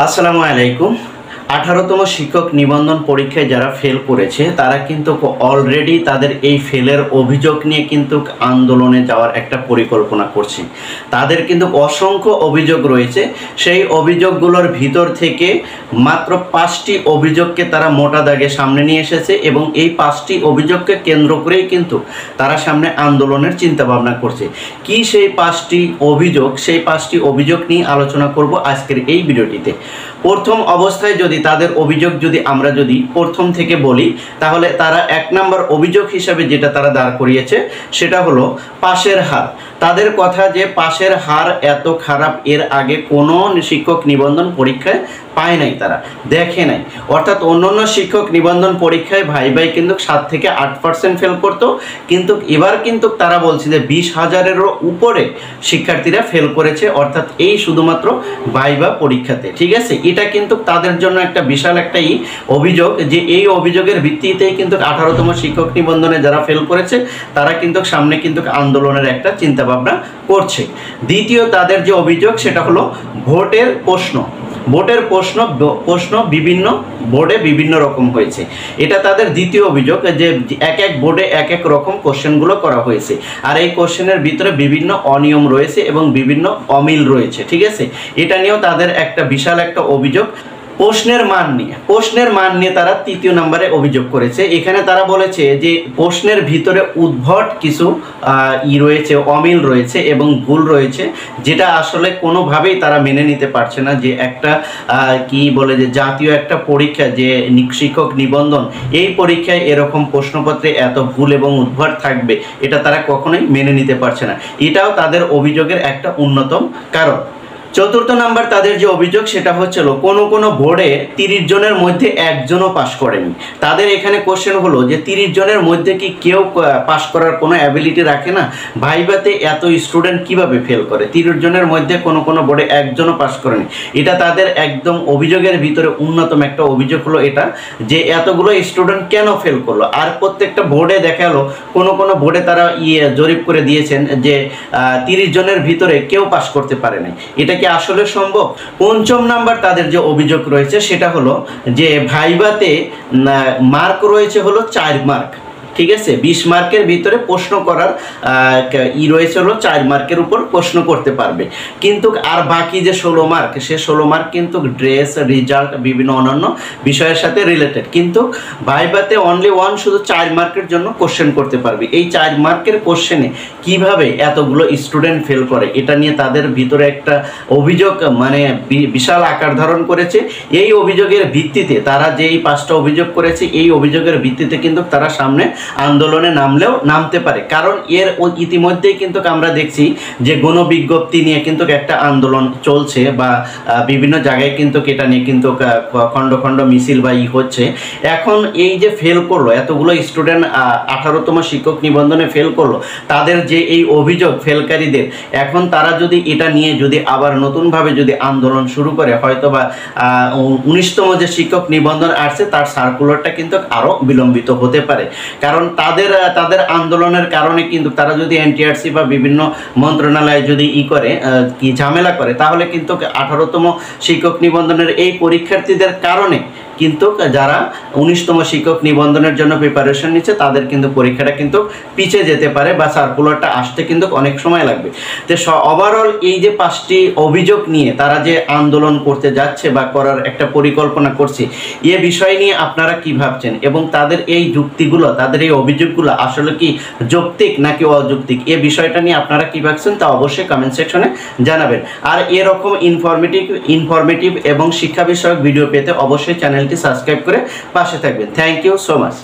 আসসালামু আলাইকুম। 18তম শিক্ষক নিবন্ধন পরীক্ষায় যারা ফেল করেছে তারা কিন্তু অলরেডি তাদের এই ফেলের অভিযোগ নিয়ে কিন্তু আন্দোলনে যাওয়ার একটা পরিকল্পনা করছে। তাদের কিন্তু অসংখ্য অভিযোগ রয়েছে। সেই অভিযোগগুলোর ভিতর থেকে মাত্র 5টি অভিযোগকে তারা মোটা দাগে সামনে নিয়ে এসেছে এবং এই 5টি অভিযোগকে কেন্দ্র করেই কিন্তু তারা সামনে আন্দোলনের চিন্তা ভাবনা করছে। কি সেই 5টি অভিযোগ? সেই 5টি অভিযোগ নিয়ে আলোচনা করব আজকের এই ভিডিওটিতে। প্রথম অবস্থায় যদি তাদের অভিযোগ আমরা প্রথম থেকে বলি, তাহলে তারা 1 নম্বর অভিযোগ হিসাবে যেটা তারা দাঁড় করিয়েছে সেটা হলো পাশের হার। তাদের কথা যে পাশের হার এত খারাপ এর আগে কোনো শিক্ষক নিবন্ধন পরীক্ষায় পায় নাই, তারা দেখে নাই। অর্থাৎ অন্যান্য শিক্ষক নিবন্ধন পরীক্ষায় ভাই কিন্তু 7 থেকে 8% ফেল করতো, কিন্তু এবার কিন্তু তারা বলছে যে 20,000-এরও উপরে শিক্ষার্থীরা ফেল করেছে, অর্থাৎ এই শুধুমাত্র ভাইবা পরীক্ষাতে। ঠিক আছে, এটা কিন্তু তাদের জন্য একটা বিশাল একটাই অভিযোগ, যে এই অভিযোগের ভিত্তিতেই কিন্তু 18তম শিক্ষক নিবন্ধনে যারা ফেল করেছে তারা কিন্তু সামনে কিন্তু আন্দোলনের একটা চিন্তা ভাবনা করছে। দ্বিতীয় তাদের যে অভিযোগ সেটা হলো ভোটের প্রশ্ন বিভিন্ন বোর্ডে বিভিন্ন রকম হয়েছে। এটা তাদের দ্বিতীয় অভিযোগ, যে এক এক বোর্ডে এক এক রকম কোশ্চেনগুলো করা হয়েছে, আর এই কোশ্চেনের ভিতরে বিভিন্ন অনিয়ম রয়েছে এবং বিভিন্ন অমিল রয়েছে। ঠিক আছে, এটা নিয়েও তাদের একটা বিশাল একটা অভিযোগ। প্রশ্নের মান নিয়ে তারা 3য় নম্বরে অভিযোগ করেছে। এখানে তারা বলেছে যে প্রশ্নের ভিতরে উদ্ভট কিছু রয়েছে, অমিল রয়েছে এবং ভুল রয়েছে, যেটা আসলে কোনোভাবেই তারা মেনে নিতে পারছে না। যে একটা যে জাতীয় একটা পরীক্ষা, যে শিক্ষক নিবন্ধন, এই পরীক্ষায় এরকম প্রশ্নপত্রে এত ভুল এবং উদ্ভট থাকবে, এটা তারা কখনোই মেনে নিতে পারছে না। এটাও তাদের অভিযোগের একটা অন্যতম কারণ। 4র্থ নাম্বার তাদের যে অভিযোগ সেটা হচ্ছিল কোনো বোর্ডে 30 জনের মধ্যে একজনও পাশ করেনি। তাদের এখানে কোশ্চেন হলো যে 30 জনের মধ্যে কি কেউ পাশ করার কোনো অ্যাবিলিটি রাখে না? ভাইভাতে এত স্টুডেন্ট কিভাবে ফেল করে? 30 জনের মধ্যে কোনো বোর্ডে একজনও পাশ করেনি। এটা তাদের একদম অভিযোগের ভিতরে অন্যতম একটা অভিযোগ হলো এটা, যে এতগুলো স্টুডেন্ট কেন ফেল করলো। আর প্রত্যেকটা বোর্ডে দেখা গেলো কোনো বোর্ডে তারা জরিপ করে দিয়েছেন যে 30 জনের ভিতরে কেউ পাশ করতে পারে নাই। এটা আসলে সম্ভব? 5ম নাম্বার তাদের যে অভিযোগ রয়েছে সেটা হলো যে ভাইভাতে মার্ক রয়েছে হলো 4 মার্ক। ঠিক আছে, 20 মার্কের ভিতরে প্রশ্ন করার রয়েছে হলো 4 মার্কের উপর প্রশ্ন করতে পারবে, কিন্তু আর বাকি যে 16 মার্ক, সে 16 মার্ক কিন্তু ড্রেস, রেজাল্ট, বিভিন্ন অন্যান্য বিষয়ের সাথে রিলেটেড। কিন্তু ভাইভাতে অনলি শুধু 4 মার্কের জন্য কোশ্চেন করতে পারবে। এই 4 মার্কের কোশ্চেনে কিভাবে এতগুলো স্টুডেন্ট ফেল করে, এটা নিয়ে তাদের ভিতরে একটা অভিযোগ বিশাল আকার ধারণ করেছে। এই অভিযোগের ভিত্তিতে তারা যে এই 5টা অভিযোগ করেছে, এই অভিযোগের ভিত্তিতে কিন্তু তারা সামনে আন্দোলনে নামতে পারে। কারণ এর ইতিমধ্যেই কিন্তু আমরা দেখছি যে গণবিজ্ঞপ্তি নিয়ে কিন্তু একটা আন্দোলন চলছে, বা বিভিন্ন জায়গায় কিন্তু এটা নিয়ে কিন্তু খণ্ড খণ্ড মিছিল বা হচ্ছে। এখন এই যে ফেল করলো এতগুলো স্টুডেন্ট, 18তম শিক্ষক নিবন্ধনে ফেল করলো, তাদের যে এই অভিযোগ ফেলকারীদের, এখন তারা যদি এটা নিয়ে আবার নতুনভাবে আন্দোলন শুরু করে, হয়তো বা 19তম যে শিক্ষক নিবন্ধন আসছে তার সার্কুলারটা কিন্তু আরও বিলম্বিত হতে পারে। কারণ তাদের আন্দোলনের কারণে কিন্তু তারা যদি এনটিআরসি বা বিভিন্ন মন্ত্রণালয়ে ঝামেলা করে, তাহলে কিন্তু 18তম শিক্ষক নিবন্ধনের এই পরীক্ষার্থীদের কারণে কিন্তু যারা 19তম শিক্ষক নিবন্ধনের জন্য প্রিপারেশন নিচ্ছে তাদের কিন্তু পরীক্ষাটা কিন্তু পিছিয়ে যেতে পারে, বা সার্কুলারটা আসতে কিন্তু অনেক সময় লাগবে। তো ওভারঅল এই যে 5টি অভিযোগ নিয়ে তারা যে আন্দোলন করতে যাচ্ছে বা করার একটা পরিকল্পনা করছে, এ বিষয় নিয়ে আপনারা কি ভাবছেন? এবং তাদের এই যুক্তিগুলো, তাদের এই অভিযোগগুলো আসলে কি যৌক্তিক নাকি অযৌক্তিক, এ বিষয়টা নিয়ে আপনারা কি ভাবছেন তা অবশ্যই কমেন্ট সেকশনে জানাবেন। আর এরকম ইনফরমেটিভ এবং শিক্ষা বিষয়ক ভিডিও পেতে অবশ্যই চ্যানেলটি সাবস্ক্রাইব করে পাশে থাকবেন। Thank you so much.